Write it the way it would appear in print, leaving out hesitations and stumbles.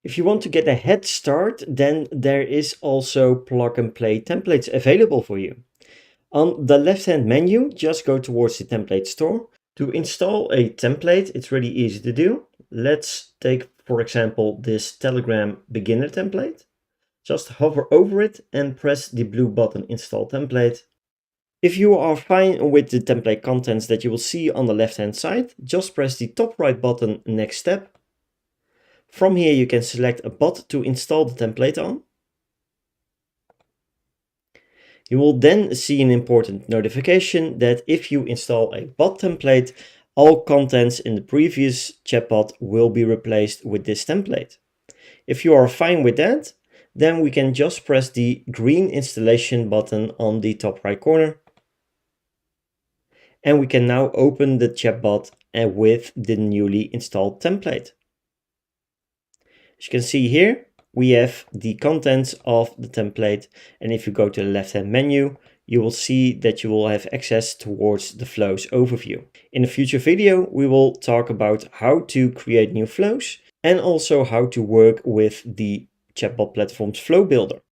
If you want to get a head start, then there is also plug-and-play templates available for you. On the left-hand menu, just go towards the template store. To install a template, it's really easy to do. Let's take, for example, this Telegram beginner template. Just hover over it and press the blue button Install Template. If you are fine with the template contents that you will see on the left-hand side, just press the top right button Next Step. From here you can select a bot to install the template on. You will then see an important notification that if you install a bot template, all contents in the previous chatbot will be replaced with this template. If you are fine with that, then we can just press the green installation button on the top right corner. And we can now open the chatbot with the newly installed template. As you can see here, we have the contents of the template, and if you go to the left-hand menu, you will see that you will have access towards the flows overview. In a future video, we will talk about how to create new flows and also how to work with the chatbot platform's flow builder.